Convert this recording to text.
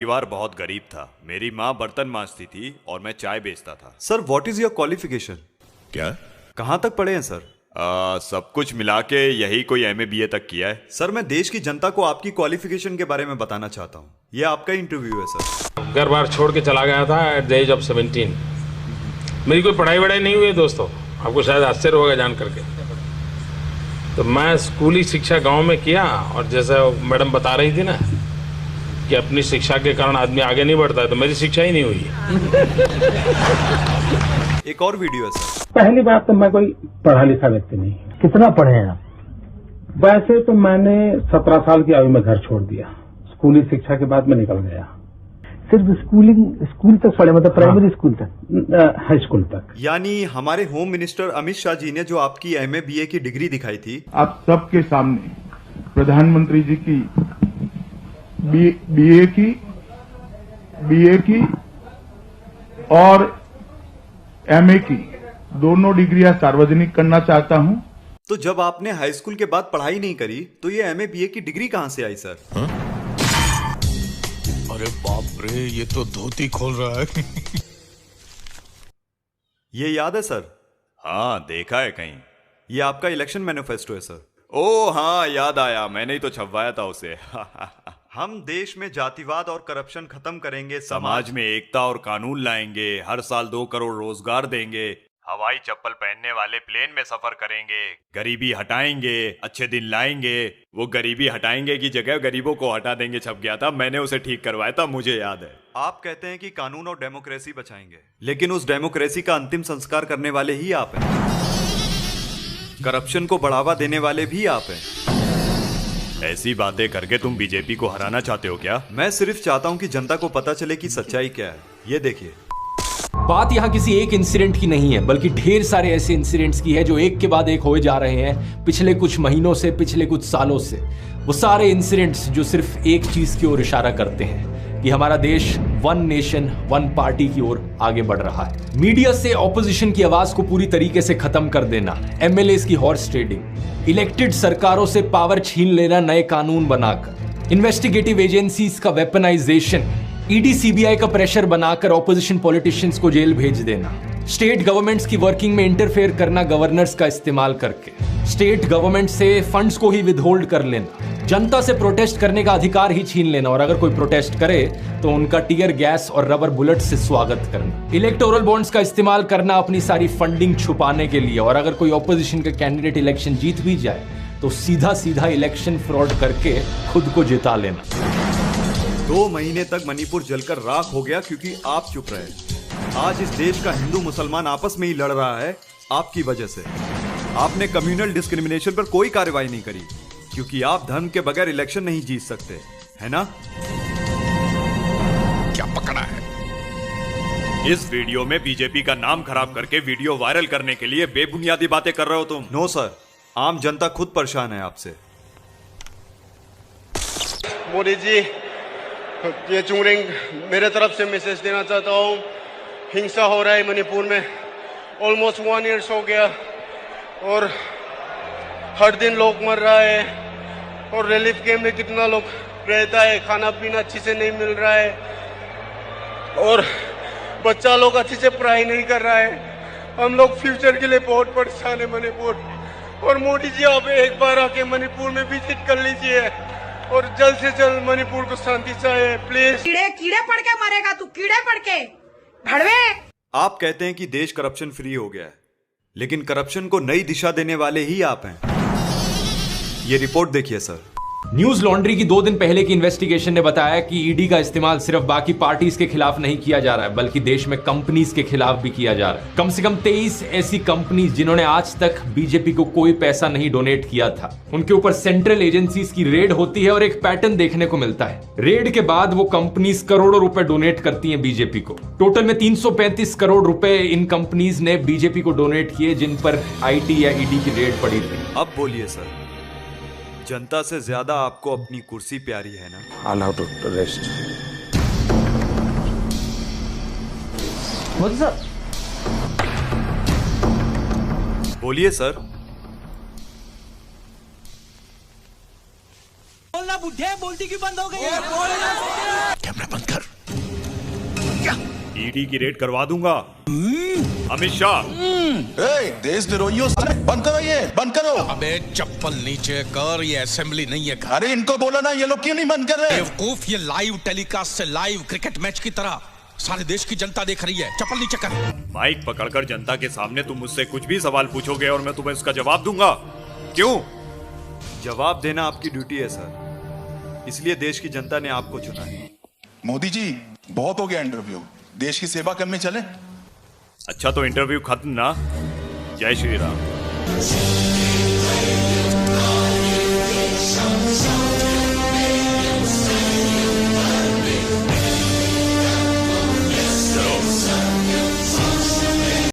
परिवार बहुत गरीब था। मेरी माँ बर्तन मांजती थी और मैं चाय बेचता था। Sir what is your qualification? क्या? कहाँ तक पढ़े हैं सर? सब कुछ मिला के यही कोई MA BA तक किया है। सर मैं देश की जनता को आपकी क्वालिफिकेशन के बारे में बताना चाहता हूँ। ये आपका इंटरव्यू है सर। घर बार छोड़ के चला गया था एट द एज ऑफ 17। मेरी कोई पढ़ाई वढ़ाई नहीं हुई है दोस्तों, आपको शायद आश्चर्य होगा जान करके। तो मैं स्कूली शिक्षा गांव में किया, और जैसे मैडम बता रही थी ना कि अपनी शिक्षा के कारण आदमी आगे नहीं बढ़ता है, तो मेरी शिक्षा ही नहीं हुई है। एक और वीडियो है सर। पहली बात तो मैं कोई पढ़ा लिखा व्यक्ति नहीं। कितना पढ़े हैं आप? वैसे तो मैंने 17 साल की आयु में घर छोड़ दिया। स्कूली शिक्षा के बाद मैं निकल गया। सिर्फ स्कूल तक पढ़े, मतलब प्राइमरी स्कूल तक? हाई स्कूल तक। यानी हमारे होम मिनिस्टर अमित शाह जी ने जो आपकी MA BA की डिग्री दिखाई थी, आप सबके सामने प्रधानमंत्री जी की BA की और MA की दोनों डिग्रियां सार्वजनिक करना चाहता हूं। तो जब आपने हाई स्कूल के बाद पढ़ाई नहीं करी तो ये MA BA की डिग्री कहां से आई सर? अरे बाप रे, ये तो धोती खोल रहा है। ये याद है सर? हाँ, देखा है कहीं। ये आपका इलेक्शन मैनिफेस्टो है सर। ओ हाँ, याद आया, मैंने ही तो छपवाया था उसे। हम देश में जातिवाद और करप्शन खत्म करेंगे, समाज में एकता और कानून लाएंगे, हर साल 2 करोड़ रोजगार देंगे, हवाई चप्पल पहनने वाले प्लेन में सफर करेंगे, गरीबी हटाएंगे, अच्छे दिन लाएंगे। वो गरीबी हटाएंगे की जगह गरीबों को हटा देंगे छप गया था, मैंने उसे ठीक करवाया था, मुझे याद है। आप कहते हैं कि कानून और डेमोक्रेसी बचाएंगे, लेकिन उस डेमोक्रेसी का अंतिम संस्कार करने वाले ही आप हैं। करप्शन को बढ़ावा देने वाले भी आप हैं। ऐसी बातें करके तुम बीजेपी को हराना चाहते हो क्या? मैं सिर्फ चाहता हूं कि जनता को पता चले कि सच्चाई क्या है। ये देखिए, बात यहाँ किसी एक इंसिडेंट की नहीं है, बल्कि ढेर सारे ऐसे इंसिडेंट्स की है जो एक के बाद एक होए जा रहे हैं पिछले कुछ महीनों से, पिछले कुछ सालों से। वो सारे इंसिडेंट्स जो सिर्फ एक चीज की ओर इशारा करते हैं कि हमारा देश वन नेशन वन पार्टी की ओर आगे बढ़ रहा है। मीडिया से ऑपोजिशन की आवाज को पूरी तरीके से खत्म कर देना, MLAs की हॉर्स ट्रेडिंग, इलेक्टेड सरकारों से पावर छीन लेना नए कानून बनाकर, इन्वेस्टिगेटिव एजेंसीज का वेपनाइजेशन, ED CBI का प्रेशर बनाकर ऑपोजिशन पॉलिटिशियंस को जेल भेज देना, स्टेट गवर्नमेंट्स की वर्किंग में इंटरफेयर करना गवर्नर्स का इस्तेमाल करके, स्टेट गवर्नमेंट से फंड्स को ही विदहोल्ड कर लेना, जनता से प्रोटेस्ट करने का अधिकार ही छीन लेना, और अगर कोई प्रोटेस्ट करे तो उनका टीयर गैस और रबर बुलेट से स्वागत करना, इलेक्टोरल बॉन्ड्स का इस्तेमाल करना अपनी सारी फंडिंग छुपाने के लिए, और अगर कोई ऑपोजिशन का कैंडिडेट इलेक्शन जीत भी जाए तो सीधा सीधा इलेक्शन फ्रॉड करके खुद को जिता लेना। 2 महीने तक मणिपुर जलकर राख हो गया क्योंकि आप चुप रहे। आज इस देश का हिंदू मुसलमान आपस में ही लड़ रहा है आपकी वजह से। आपने कम्युनल डिस्क्रिमिनेशन पर कोई कार्रवाई नहीं करी क्योंकि आप धर्म के बगैर इलेक्शन नहीं जीत सकते, है ना? क्या पकड़ा है? इस वीडियो में बीजेपी का नाम खराब करके वीडियो वायरल करने के लिए बेबुनियादी बातें कर रहे हो तुम। नो सर, आम जनता खुद परेशान है आपसे। मोदी जी, ये चुंगरिंग मेरे तरफ से मैसेज देना चाहता हूँ। हिंसा हो रहा है मणिपुर में, ऑलमोस्ट 1 ईयर हो गया, और हर दिन लोग मर रहा है, और रिलीफ कैंप में कितना लोग रहता है, खाना पीना अच्छी से नहीं मिल रहा है, और बच्चा लोग अच्छे से पढ़ाई नहीं कर रहा है। हम लोग फ्यूचर के लिए बहुत परेशान है मणिपुर। और मोदी जी, आप एक बार आके मणिपुर में विजिट कर लीजिए और जल्द से जल्द मणिपुर को शांति चाहिए, प्लीज। कीड़े पड़ के मरेगा तू, कीड़े पड़ के भड़वे। आप कहते हैं कि देश करप्शन फ्री हो गया है, लेकिन करप्शन को नई दिशा देने वाले ही आप हैं। ये रिपोर्ट देखिए सर। न्यूज लॉन्ड्री की 2 दिन पहले की इन्वेस्टिगेशन ने बताया कि ईडी का इस्तेमाल सिर्फ बाकी पार्टीज के खिलाफ नहीं किया जा रहा है, बल्कि देश में कंपनीज के खिलाफ भी किया जा रहा है। कम से कम 23 ऐसी कंपनीज जिन्होंने आज तक बीजेपी को कोई पैसा नहीं डोनेट किया था, उनके ऊपर सेंट्रल एजेंसीज की रेड होती है और एक पैटर्न देखने को मिलता है। रेड के बाद वो कंपनीज करोड़ों रुपए डोनेट करती हैं बीजेपी को। टोटल में 335 करोड़ रुपए इन कंपनीज ने बीजेपी को डोनेट किए जिन पर IT या ED की रेड पड़ी थी। अब बोलिए सर, जनता से ज्यादा आपको अपनी कुर्सी प्यारी है ना? Allow to rest. मोदी साहब, बोलिए सर। बोलना बुढ़े, बोलती क्यों बंद हो गई? कैमरा बंद कर। ईडी की रेड करवा दूंगा। अमित शाह, देशद्रोहियों, बंद करो ये, बंद करो। अबे चप्पल नीचे कर, ये असेंबली नहीं है। अरे इनको बोला ना, ये लोग क्यों नहीं बंद कर रहे? बेवकूफ, ये लाइव टेलीकास्ट से लाइव क्रिकेट मैच की तरह सारे देश की जनता देख रही है। चप्पल नीचे कर। माइक पकड़कर जनता के सामने तुम मुझसे कुछ भी सवाल पूछोगे और मैं तुम्हें उसका जवाब दूंगा। क्यों? जवाब देना आपकी ड्यूटी है सर, इसलिए देश की जनता ने आपको चुना है। मोदी जी, बहुत हो गया इंटरव्यू, देश की सेवा करने चले। अच्छा तो इंटरव्यू खत्म ना। जय श्री राम।